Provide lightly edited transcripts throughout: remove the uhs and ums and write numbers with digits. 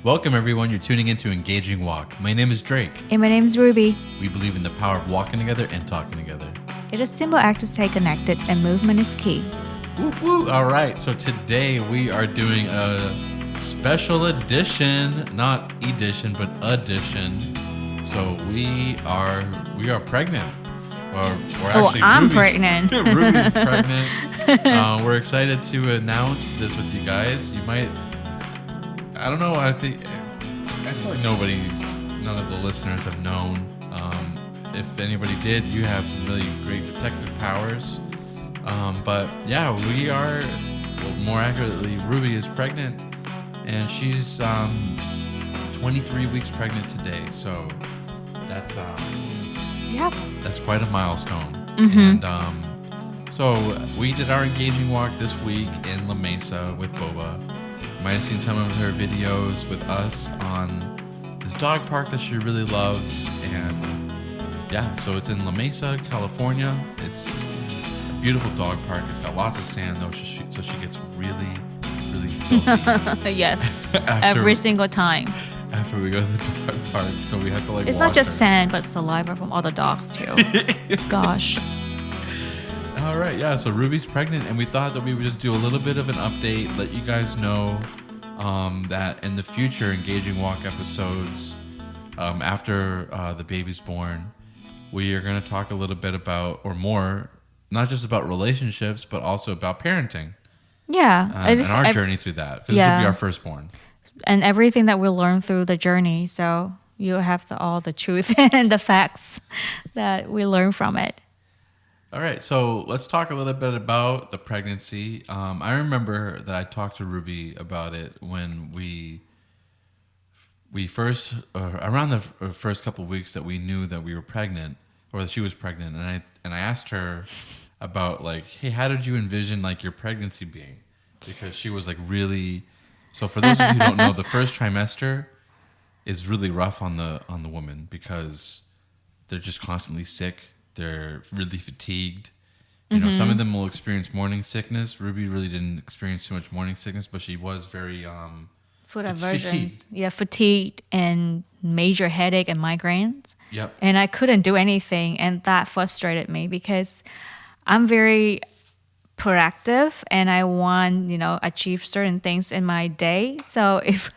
Welcome, everyone. You're tuning into Engaging Walk. My name is Drake. And my name is Rubie. We believe in the power of walking together and talking together. It is a simple act to stay connected, and movement is key. Woo woo! All right, so today we are doing a special edition, not edition, but addition. So we are pregnant. I'm pregnant. Rubie's pregnant. We're excited to announce this with you guys. You might. I don't know. I feel like none of the listeners have known. If anybody did, you have some really great detective powers. But yeah, we are. Well, more accurately, Rubie is pregnant, and she's 23 weeks pregnant today. So that's that's quite a milestone. Mm-hmm. And so we did our engaging walk this week in La Mesa with Boba. You might have seen some of her videos with us on this dog park that she really loves. And yeah, so it's in La Mesa, California. It's a beautiful dog park. It's got lots of sand though, so she gets really, really filthy. Yes, every single time. After we go to the dog park, so we have to It's wash not just her. sand, but saliva from all the dogs too. Gosh. All right, yeah, so Rubie's pregnant, and we thought that we would just do a little bit of an update, let you guys know that in the future Engaging Walk episodes, after the baby's born, we are going to talk a little bit about, or more, not just about relationships, but also about parenting. Yeah. And our journey through that, because this will be our firstborn. And everything that we learn through the journey. So you have all the truth and the facts that we learn from it. All right, so let's talk a little bit about the pregnancy. I remember that I talked to Rubie about it when we first, around the first couple of weeks that we knew that we were pregnant, or that she was pregnant, and I asked her about like, hey, how did you envision like your pregnancy being? Because she was like really. So for those of you who don't know, the first trimester is really rough on the woman because they're just constantly sick. They're really fatigued. You know, some of them will experience morning sickness. Rubie really didn't experience too much morning sickness, but she was very Food aversions. Yeah, fatigued and major headache and migraines. Yep. And I couldn't do anything, and that frustrated me because I'm very proactive and I want, achieve certain things in my day. So if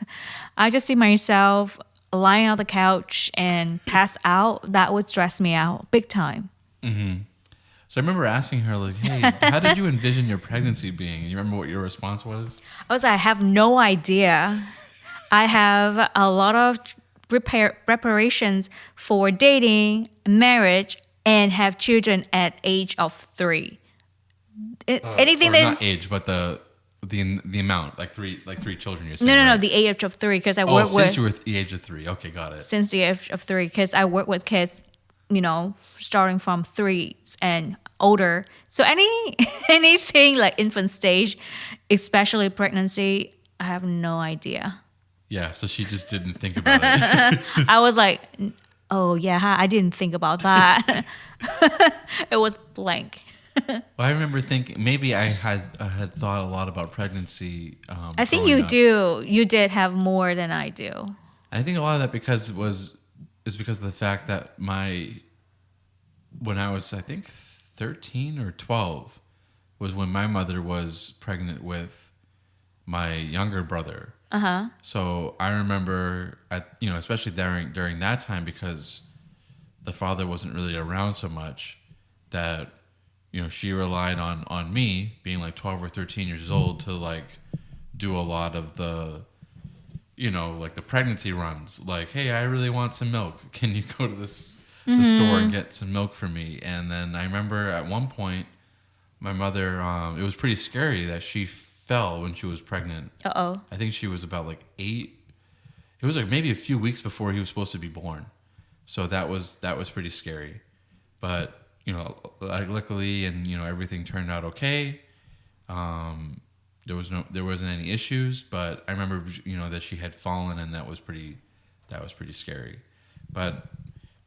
I just see myself lying on the couch and pass out, that would stress me out big time. Mm-hmm. So I remember asking her, like, hey, how did you envision your pregnancy being? You remember what your response was? I was like, I have no idea. I have a lot of preparations for dating, marriage, and have children at age of 3. Anything that not age, but the amount, like three children. You're saying no, right? the age of 3 because I work since you were the age of 3. Okay, got it. Since the age of 3 because I work with kids, starting from 3 and older. So anything like infant stage, especially pregnancy, I have no idea. Yeah, so she just didn't think about it. I was like, oh yeah, I didn't think about that. It was blank. Well, I remember thinking maybe I had thought a lot about pregnancy. I think you do. You did have more than I do. I think a lot of that is because of the fact that when I was, I think 13 or 12 was when my mother was pregnant with my younger brother. Uh-huh. So I remember, especially during that time, because the father wasn't really around so much, that she relied on me being like 12 or 13 years old to like do a lot of the, like the pregnancy runs. Like, hey, I really want some milk. Can you go to the store and get some milk for me? And then I remember at one point, my mother, it was pretty scary that she fell when she was pregnant. Uh-oh. I think she was about like 8. It was like maybe a few weeks before he was supposed to be born. So that was pretty scary. But luckily, and everything turned out okay. There wasn't any issues, but I remember that she had fallen, and that was pretty scary. But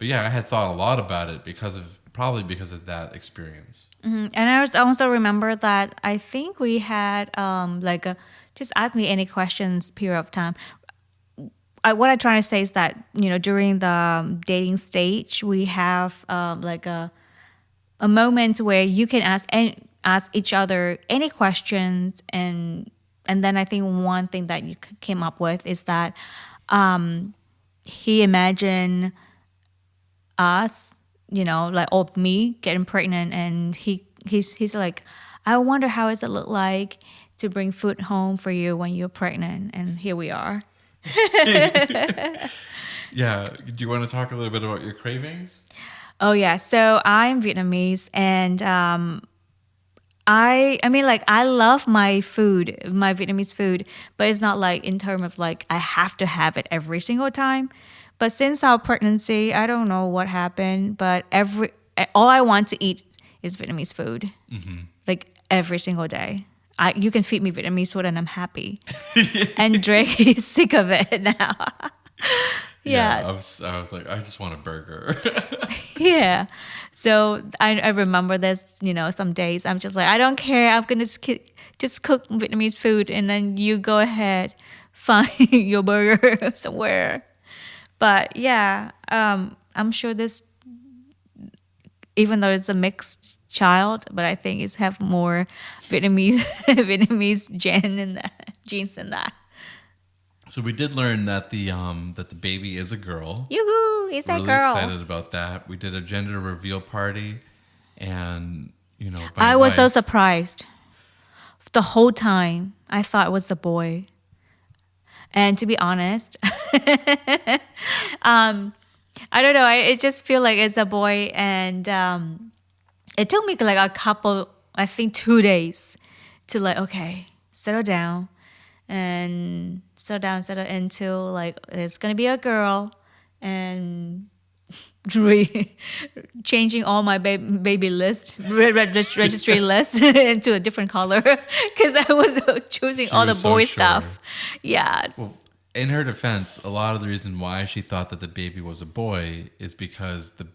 yeah, I had thought a lot about it because of that experience. Mm-hmm. And I also remember that I think we had just ask me any questions period of time. what I'm trying to say is that during the dating stage, we have like a moment where you can ask each other any questions, and then I think one thing that you came up with is that he imagined us, like or me getting pregnant, and he's like, I wonder how does it look like to bring food home for you when you're pregnant, and here we are. Yeah. Do you want to talk a little bit about your cravings? Oh yeah, so I'm Vietnamese, and I mean, like, I love my food, my Vietnamese food, but it's not like in terms of like I have to have it every single time. But since our pregnancy, I don't know what happened, but all I want to eat is Vietnamese food, like every single day. You can feed me Vietnamese food and I'm happy. And Drake is sick of it now. Yeah, Yes. I was like, I just want a burger. Yeah. So I remember this, some days I'm just like, I don't care. I'm going to just cook Vietnamese food and then you go ahead, find your burger somewhere. But yeah, I'm sure this, even though it's a mixed child, but I think it's have more Vietnamese Vietnamese genes in that. So we did learn that the baby is a girl. Yoo-hoo, it's a Really girl. excited about that. We did a gender reveal party, and I was so surprised. The whole time I thought it was the boy. And to be honest, I don't know. I just feel like it's a boy, and it took me like a couple, I think 2 days to like, okay, settle down and settle into like it's gonna be a girl, and changing all my baby list, registry list into a different color because I was choosing all the was so boy sure. stuff. Yes. Well, in her defense, a lot of the reason why she thought that the baby was a boy is because the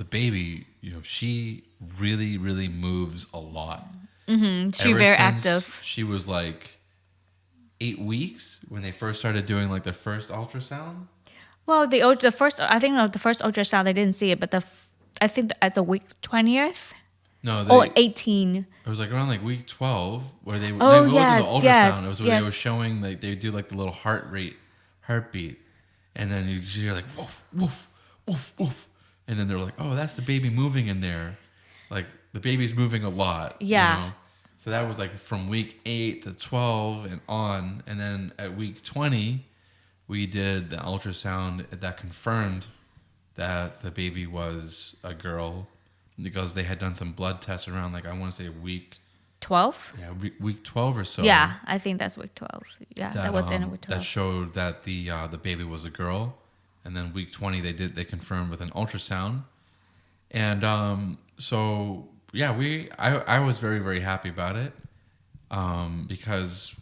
baby, she really, really moves a lot. She's Ever very since active. She was like 8 weeks when they first started doing like the first ultrasound. Well, the first, I think the first ultrasound they didn't see it, but I think as a week 20th No, or 18. It was like around like week 12 where they Oh, would yes, do the ultrasound. yes, It was where they yes. were showing like they do like the little heartbeat, and then you're like woof woof woof woof, and then they're like, oh, that's the baby moving in there, like the baby's moving a lot. Yeah. So that was like from week 8 to 12 and on, and then at week 20 we did the ultrasound that confirmed that the baby was a girl because they had done some blood tests around like I want to say week 12? Yeah, week 12 or so. Yeah, I think that's week 12. Yeah, that was in week 12. That showed that the baby was a girl, and then week 20 they confirmed with an ultrasound, and so yeah, I was very, very happy about it, because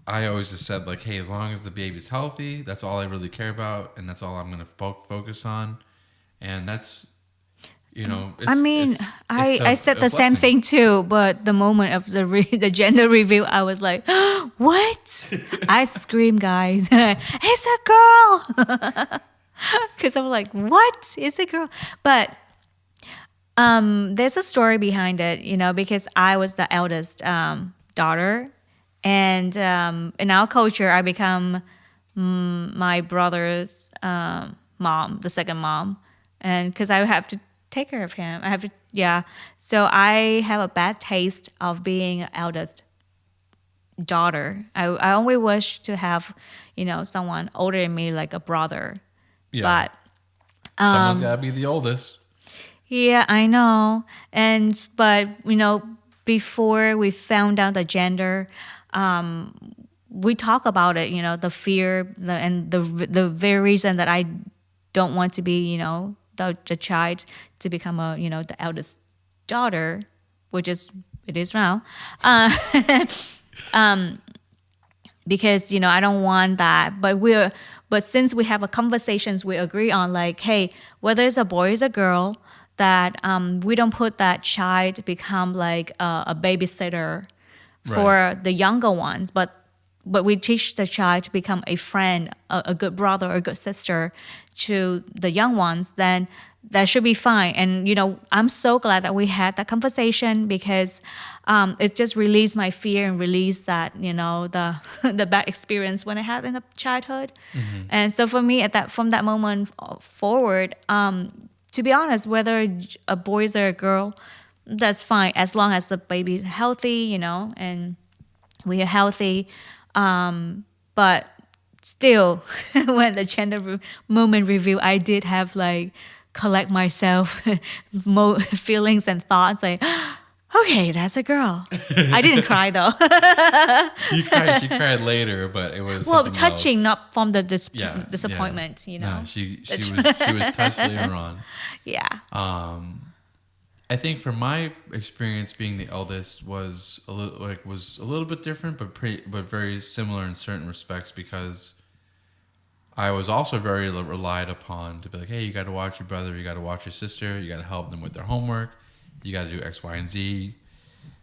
I always just said like, hey, as long as the baby's healthy, that's all I really care about, and that's all I'm going to focus on, and that's. I said the same thing too, but the moment of the gender reveal, I was like, what? I screamed, guys, it's a girl. Because I'm like, what? It's a girl. But there's a story behind it, because I was the eldest daughter. And in our culture, I become my brother's mom, the second mom. And because I have to take care of him. So I have a bad taste of being an eldest daughter. I only wish to have, someone older than me, like a brother. Yeah. But someone's got to be the oldest. Yeah, I know. But before we found out the gender, we talk about it. The fear, and the very reason that I don't want to be, the child to become the eldest daughter, which it is now, because I don't want that. But since we have a conversations, we agree on like, hey, whether it's a boy or a girl, that we don't put that child to become like a babysitter for the younger ones, but but we teach the child to become a friend, a good brother, or a good sister to the young ones, then that should be fine. And I'm so glad that we had that conversation, because it just released my fear and released that the the bad experience when I had in the childhood. And so for me, from that moment forward, to be honest, whether a boy or a girl, that's fine as long as the baby's healthy, and we are healthy. But still, when the gender moment review, I did have like collect myself feelings and thoughts like, okay, that's a girl. I didn't cry though. She cried later, but it was Well, something touching, else. not from the Yeah, disappointment. No, she was touched later on. Yeah. I think for my experience being the eldest was a little bit different, but very similar in certain respects, because I was also very relied upon to be like, hey, you got to watch your brother, you got to watch your sister, you got to help them with their homework, you got to do X, Y, and Z.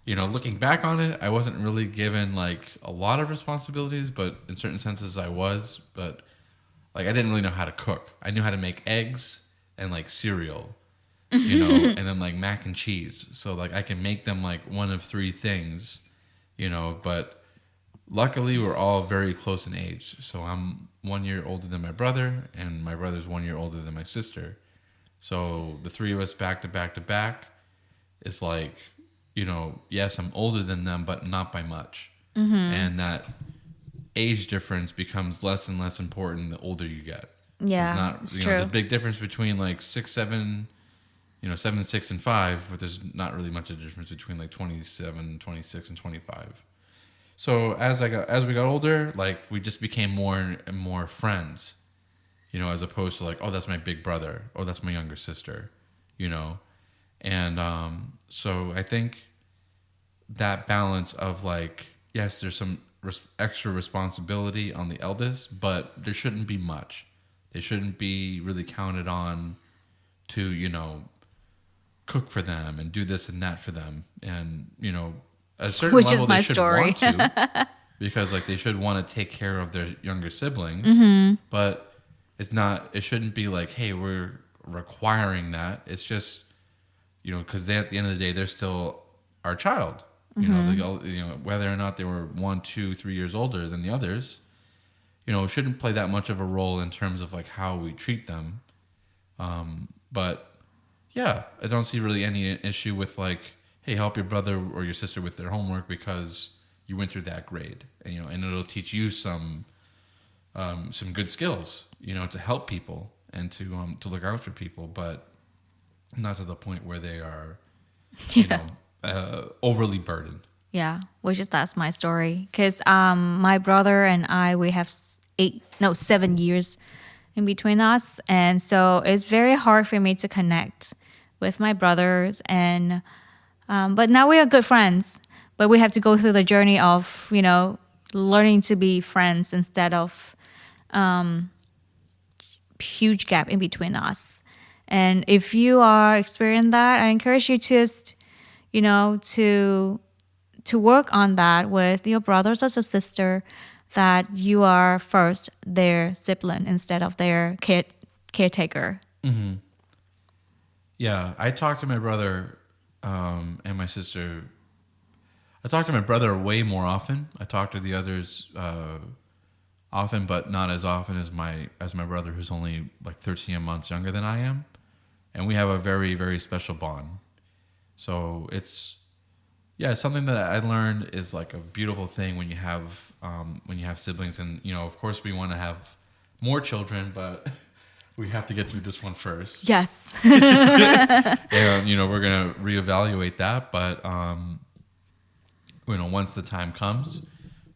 Looking back on it, I wasn't really given like a lot of responsibilities, but in certain senses I was. But like I didn't really know how to cook. I knew how to make eggs and like cereal. And then like mac and cheese. So like I can make them like one of three things, but luckily we're all very close in age. So I'm 1 year older than my brother, and my brother's 1 year older than my sister. So the three of us back to back to back is like, yes, I'm older than them, but not by much. And that age difference becomes less and less important the older you get. Yeah, it's true. There's a big difference between like 6, 7, 7, 6, and 5, but there's not really much of a difference between like 27, 26, and 25. So as we got older, like we just became more and more friends, as opposed to like, oh, that's my big brother, oh, that's my younger sister, and so I think that balance of like, yes, there's some extra responsibility on the eldest, but there shouldn't be much. They shouldn't be really counted on to cook for them and do this and that for them, and at a certain Which level is my they should story. want to, because like they should want to take care of their younger siblings, but it shouldn't be like, hey, we're requiring that. It's just because they, at the end of the day, they're still our child. Whether or not they were 1, 2, 3 years older than the others, it shouldn't play that much of a role in terms of like how we treat them. But yeah, I don't see really any issue with like, hey, help your brother or your sister with their homework because you went through that grade, and and it'll teach you some good skills, to help people and to look out for people, but not to the point where they are, overly burdened. Yeah, that's my story. Because my brother and I, we have 7 years in between us, and so it's very hard for me to connect with my brothers. And but now we are good friends. But we have to go through the journey of learning to be friends instead of huge gap in between us. And if you are experiencing that, I encourage you to just to work on that with your brothers as a sister, that you are first their sibling instead of their caretaker. Mm-hmm. Yeah, I talk to my brother and my sister. I talk to my brother way more often. I talk to the others often, but not as often as my brother, who's only like 13 months younger than I am, and we have a very, very special bond. So it's something that I learned is like a beautiful thing when you have siblings, and of course we want to have more children, but we have to get through this one first. Yes. And we're gonna reevaluate that, but once the time comes.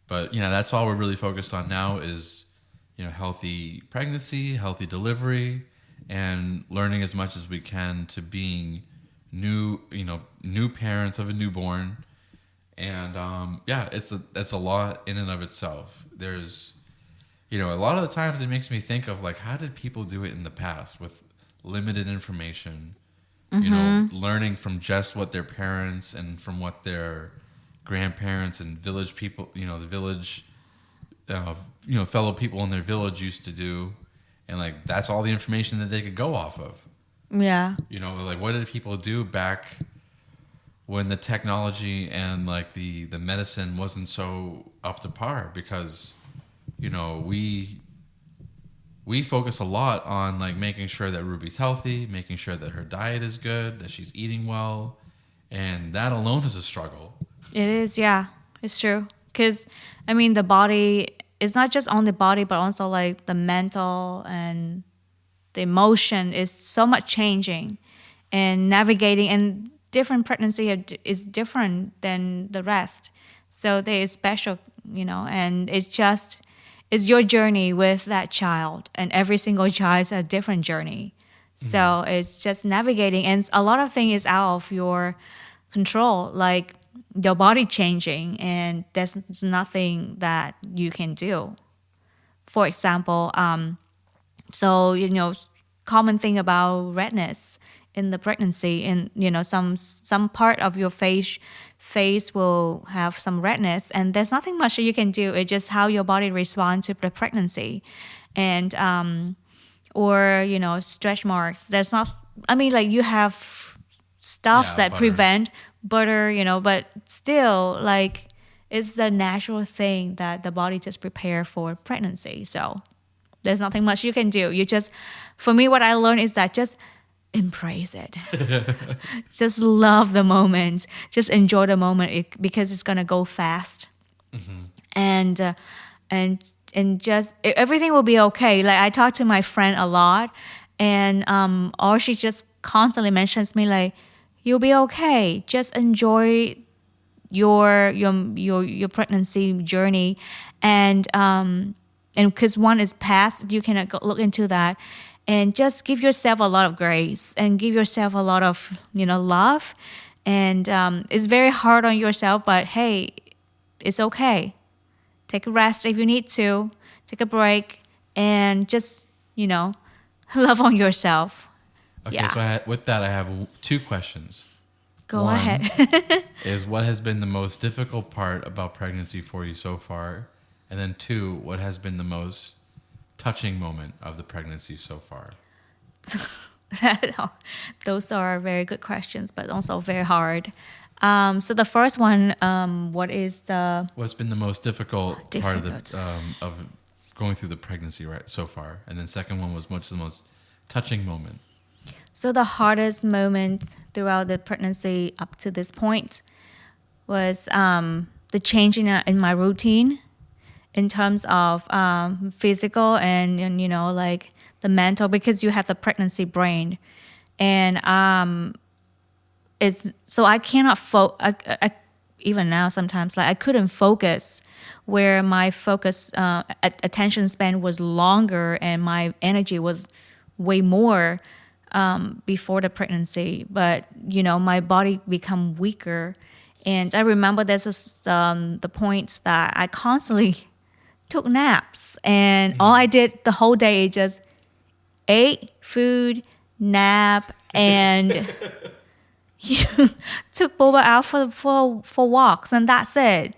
But that's all we're really focused on now is healthy pregnancy, healthy delivery, and learning as much as we can to being new parents of a newborn. And it's a lot in and of itself. There's a lot of the times it makes me think of like, how did people do it in the past with limited information, learning from just what their parents and from what their grandparents and village people, the village fellow people in their village used to do, and like that's all the information that they could go off of. Yeah. Like what did people do back when the technology and like the medicine wasn't so up to par? Because we focus a lot on like making sure that Ruby's healthy, making sure that her diet is good, that she's eating well, and that alone is a struggle. It is, yeah. It's true. Because, I mean, the body, it's not just on the body, but also like the mental and the emotion is so much changing. And navigating, and different is different than the rest. So there is special, and it's your journey with that child. And every single child is a different journey. So it's just navigating. And a lot of things is out of your control, like your body changing, and there's nothing that you can do. For example, common thing about redness in the pregnancy, and some part of your face will have some redness, and there's nothing much that you can do. It's just how your body responds to the pregnancy, and or stretch marks. There's not. I mean, like you have stuff that butter. prevent butter, but still, like it's the natural thing that the body just prepare for pregnancy. So there's nothing much you can do. For me, what I learned is that just embrace it. Just love the moment. Just enjoy the moment because it's gonna go fast, and just everything will be okay. Like I talk to my friend a lot, and all she just constantly mentions me like, you'll be okay. Just enjoy your pregnancy journey, and because one is past, you can look into that, and just give yourself a lot of grace and give yourself a lot of love, and it's very hard on yourself, but hey, it's okay. Take a rest if you need to. Take a break, and just love on yourself. Okay, Yeah. so with that, I have two questions. Go One ahead. is what has been the most difficult part about pregnancy for you so far? And then two, what has been the most touching moment of the pregnancy so far? Those are very good questions, but also very hard. So the first one, What's been the most difficult part Difficult. of going through the pregnancy so far? And then second one was what's the most touching moment? So the hardest moment throughout the pregnancy up to this point was the change in my routine in terms of physical and like the mental, because you have the pregnancy brain, and it's so I cannot even now sometimes like I couldn't focus where my focus attention span was longer and my energy was way more before the pregnancy, but my body become weaker. And I remember there's the points that I constantly took naps, and all I did the whole day is just ate food, nap, and took Boba out for walks, and that's it.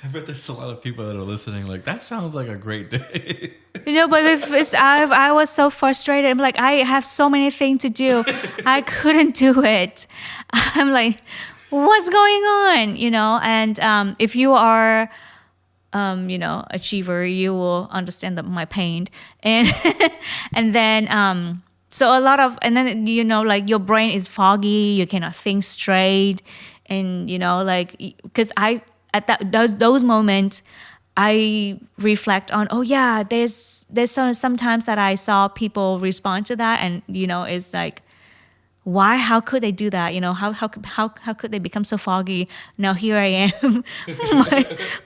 I bet there's a lot of people that are listening like, that sounds like a great day. But I was so frustrated. I'm like, I have so many things to do. I couldn't do it. I'm like, what's going on? And if you are, achiever, you will understand my pain. And and then so a lot of, and then like your brain is foggy. You cannot think straight, and like because at those moments, I reflect on, oh yeah, there's sometimes that I saw people respond to that, and it's like, why? How could they do that? How could they become so foggy? Now here I am,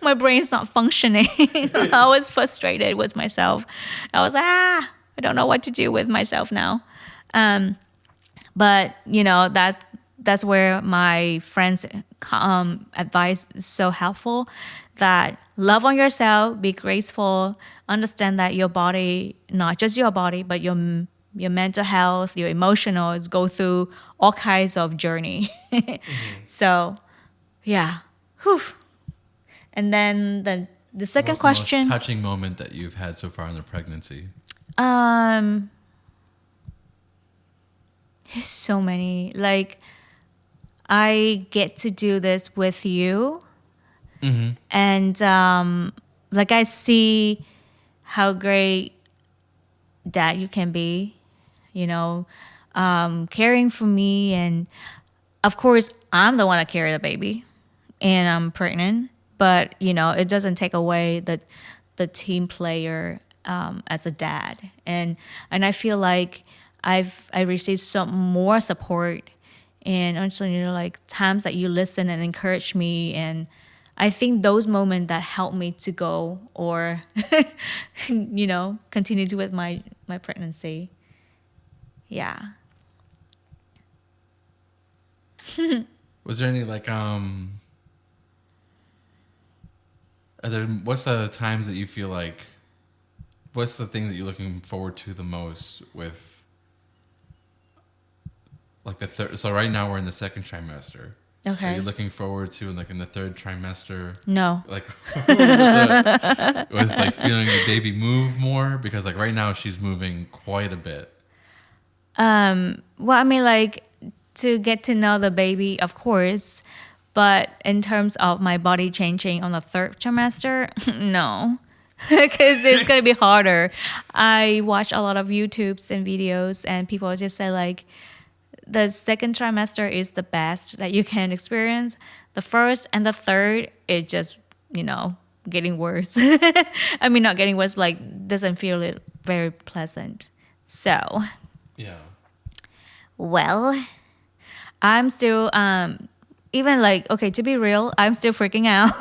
my brain's not functioning. I was frustrated with myself. I was like, I don't know what to do with myself now. But that's where my friends' advice is so helpful. That love on yourself, be graceful, understand that your body, not just your body, but your mental health, your emotionals go through all kinds of journey. So, yeah. Whew. And then The second What's the most question. touching moment that you've had so far in the pregnancy? There's so many. Like, I get to do this with you, and like I see how great dad you can be. You know, caring for me, and of course, I'm the one that carried the baby, and I'm pregnant. But it doesn't take away the team player as a dad, and I feel like I received some more support, and also like times that you listen and encourage me, and I think those moments that help me to go or continue to with my pregnancy. Yeah. Was there any like what's the times that you feel like, what's the thing that you're looking forward to the most with like the third? So right now we're in the second trimester. Okay. Are you looking forward to like in the third trimester? No. Like with like feeling the baby move more, because like right now she's moving quite a bit. Well, I mean, like to get to know the baby, of course, but in terms of my body changing on the third trimester, no, because it's gonna be harder. I watch a lot of YouTubes and videos, and people just say like the second trimester is the best that you can experience. The first and the third, it just getting worse. I mean, not getting worse, like doesn't feel it very pleasant. So. Yeah. Well, I'm still even like okay, to be real, I'm still freaking out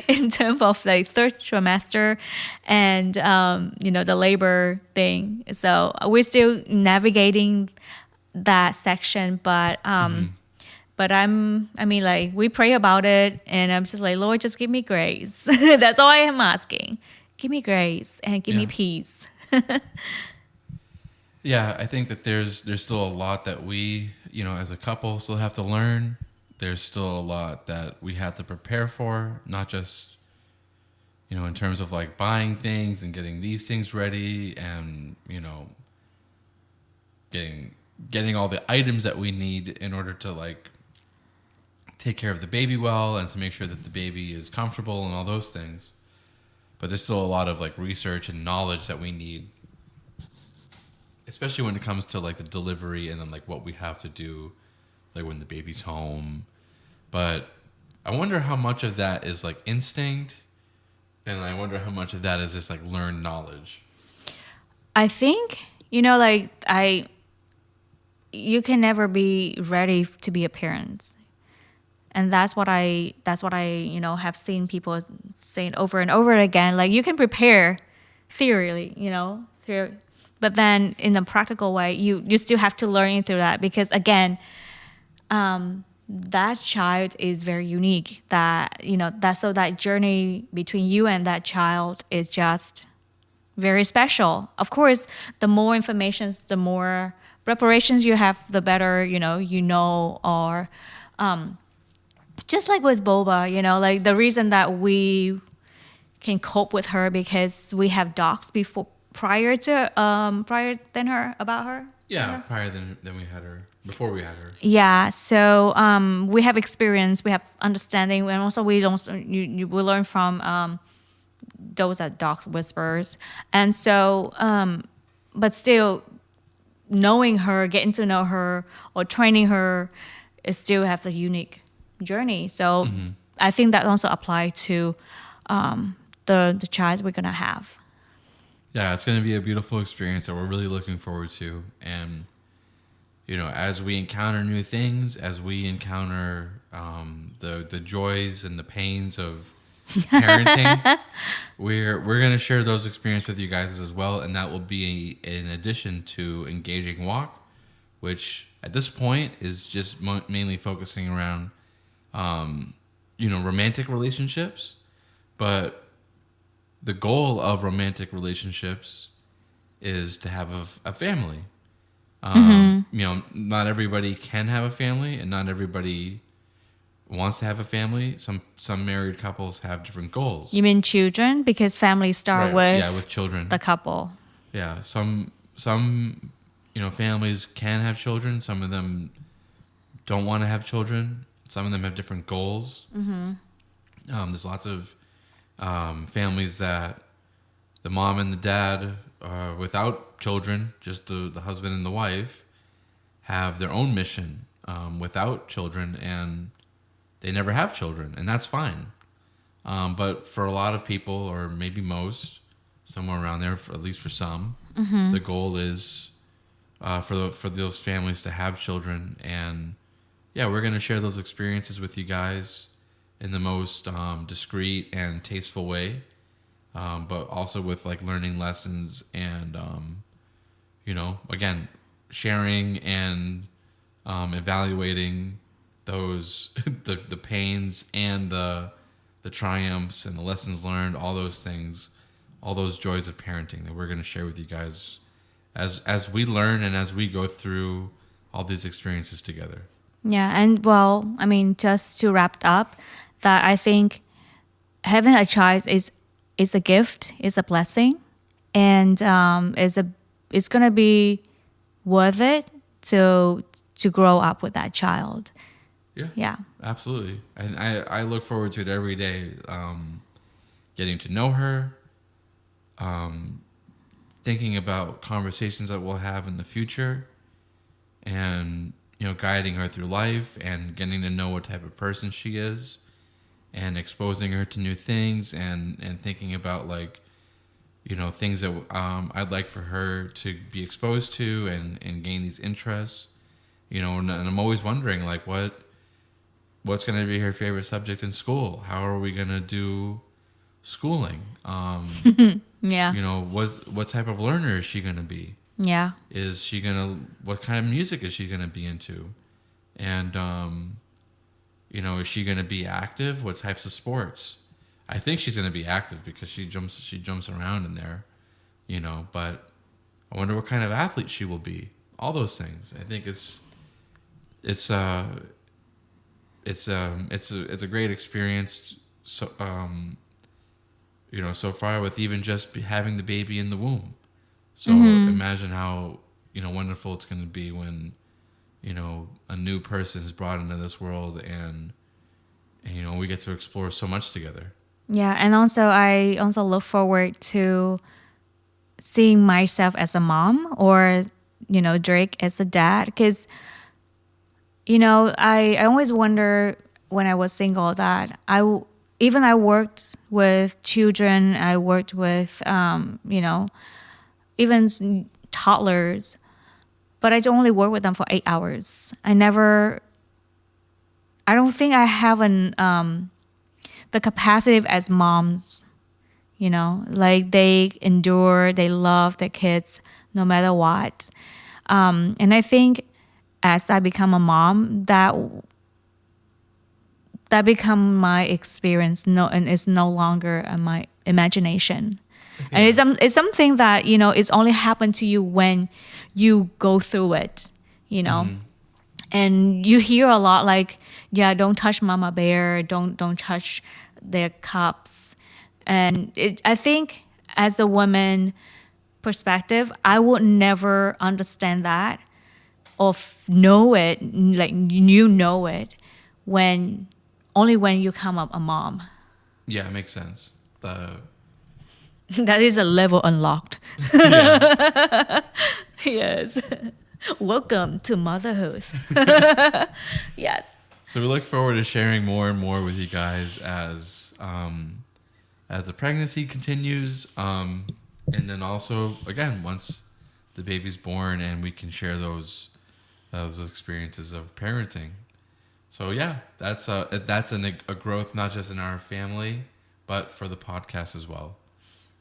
in terms of like third trimester and the labor thing. So we're still navigating that section, but I mean like we pray about it, and I'm just like, Lord, just give me grace. That's all I am asking. Give me grace and give me peace. Yeah, I think that there's still a lot that we, as a couple still have to learn. There's still a lot that we have to prepare for, not just, in terms of like buying things and getting these things ready and, getting all the items that we need in order to like take care of the baby well and to make sure that the baby is comfortable and all those things. But there's still a lot of like research and knowledge that we need, especially when it comes to like the delivery and then like what we have to do like when the baby's home. But I wonder how much of that is like instinct, and I wonder how much of that is just like learned knowledge. I think like you can never be ready to be a parent, and that's what I have seen people saying over and over again. Like you can prepare theoretically, but then in a practical way, you still have to learn through that, because again, that child is very unique. That journey between you and that child is just very special. Of course, the more information, the more preparations you have, the better or just like with Boba, like the reason that we can cope with her because we have docs prior than her about her. Yeah, prior than we had her. Before we had her. Yeah, so we have experience, we have understanding, and also we learn from those that doc whispers, and so but still knowing her, getting to know her, or training her, is still have a unique journey. So I think that also apply to the child we're gonna have. Yeah, it's gonna be a beautiful experience that we're really looking forward to, and as we encounter new things, as we encounter the joys and the pains of parenting, we're going to share those experiences with you guys as well, and that will be in addition to Engaging Walk, which at this point is just mainly focusing around romantic relationships, but the goal of romantic relationships is to have a family. Not everybody can have a family, and not everybody wants to have a family. Some married couples have different goals. You mean children? Because families start with Yeah, with children. the couple. Yeah, some families can have children. Some of them don't want to have children. Some of them have different goals. There's lots of families that the mom and the dad, without children, just the husband and the wife, have their own mission without children, and they never have children, and that's fine. But for a lot of people, or maybe most, somewhere around there, at least for some, the goal is for those families to have children. And yeah, we're going to share those experiences with you guys in the most discreet and tasteful way, but also with like learning lessons and again, sharing and evaluating those the pains and the triumphs and the lessons learned, all those things, all those joys of parenting that we're going to share with you guys as we learn and as we go through all these experiences together. Yeah, and well, I mean, just to wrap up, that I think having a child is a gift, is a blessing, and it's gonna be worth it to grow up with that child. Yeah. Absolutely. And I look forward to it every day, getting to know her, thinking about conversations that we'll have in the future, and guiding her through life and getting to know what type of person she is, and exposing her to new things, and thinking about like things that I'd like for her to be exposed to and gain these interests. And I'm always wondering like what's going to be her favorite subject in school? How are we going to do schooling? Yeah. What type of learner is she going to be? Yeah. What kind of music is she going to be into? And, is she going to be active? What types of sports? I think she's going to be active because she jumps around in there, but I wonder what kind of athlete she will be. All those things. I think it's a great experience. So, so far with even just having the baby in the womb. So imagine how, wonderful it's going to be when, a new person is brought into this world and we get to explore so much together. Yeah. And also, I also look forward to seeing myself as a mom or, Drake as a dad. Because, I always wonder when I was single that I worked with children, I worked with, even toddlers, but I only work with them for 8 hours. I don't think I have the capacity as moms, like they endure, they love their kids no matter what. And I think as I become a mom, that become my experience, and it's no longer my imagination. Yeah. And it's something that it's only happened to you when you go through it, and you hear a lot like, yeah, don't touch mama bear, don't touch their cups. And I think as a woman perspective, I would never understand that or know it, like know it when you come up a mom. Yeah, it makes sense. That is a level unlocked. Yes. Welcome to motherhood. Yes. So we look forward to sharing more and more with you guys as the pregnancy continues, and then also again once the baby's born and we can share those experiences of parenting. So yeah, that's a growth not just in our family, but for the podcast as well.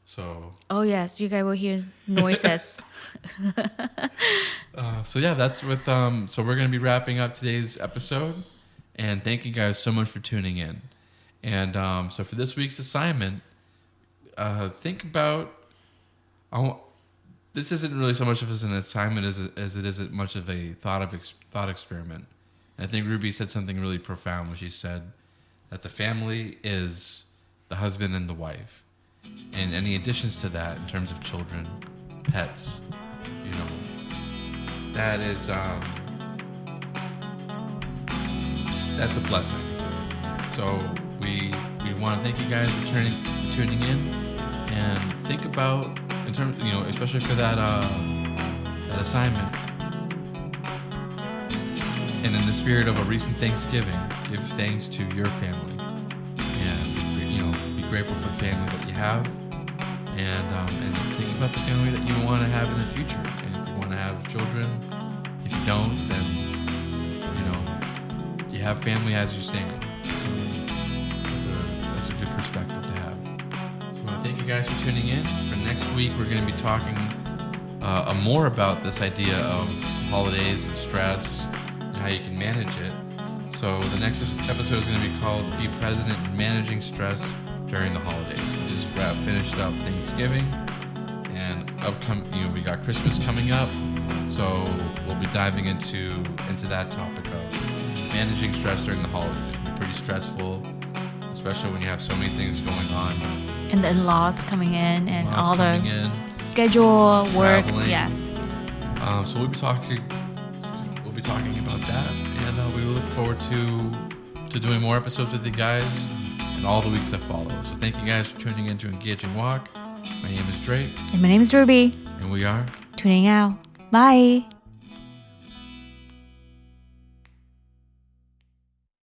So. Oh yes, you guys will hear noises. So yeah, that's with So we're gonna be wrapping up today's episode, and thank you guys so much for tuning in. And so for this week's assignment, think about. This isn't really so much of an assignment as it isn't much of a thought experiment. And I think Rubie said something really profound when she said that the family is the husband and the wife. And any additions to that in terms of children, pets, you know, that is, that's a blessing. So we want to thank you guys for tuning in, and think about, in terms, you know, especially for that assignment. And in the spirit of a recent Thanksgiving, give thanks to your family, and, you know, be grateful for the family that you have, and think about the family that you want to have in the future. And if you want to have children, if you don't, then, you know, you have family as you stand. So that's a good perspective to have. So I want to thank you guys for tuning in. For next week, we're going to be talking more about this idea of holidays and stress, how you can manage it. So the next episode is going to be called Be Present in Managing Stress During the Holidays. We just finished up Thanksgiving, and we got Christmas coming up. So we'll be diving into that topic of managing stress during the holidays. It can be pretty stressful, especially when you have so many things going on. And the in-laws coming in, and all the schedule, work. Traveling. Yes. So we'll be talking about that, and we look forward to doing more episodes with you guys in all the weeks that follow. So thank you guys for tuning in to Engaging Walk. My name is Drake. And my name is Rubie. And we are tuning out. Bye.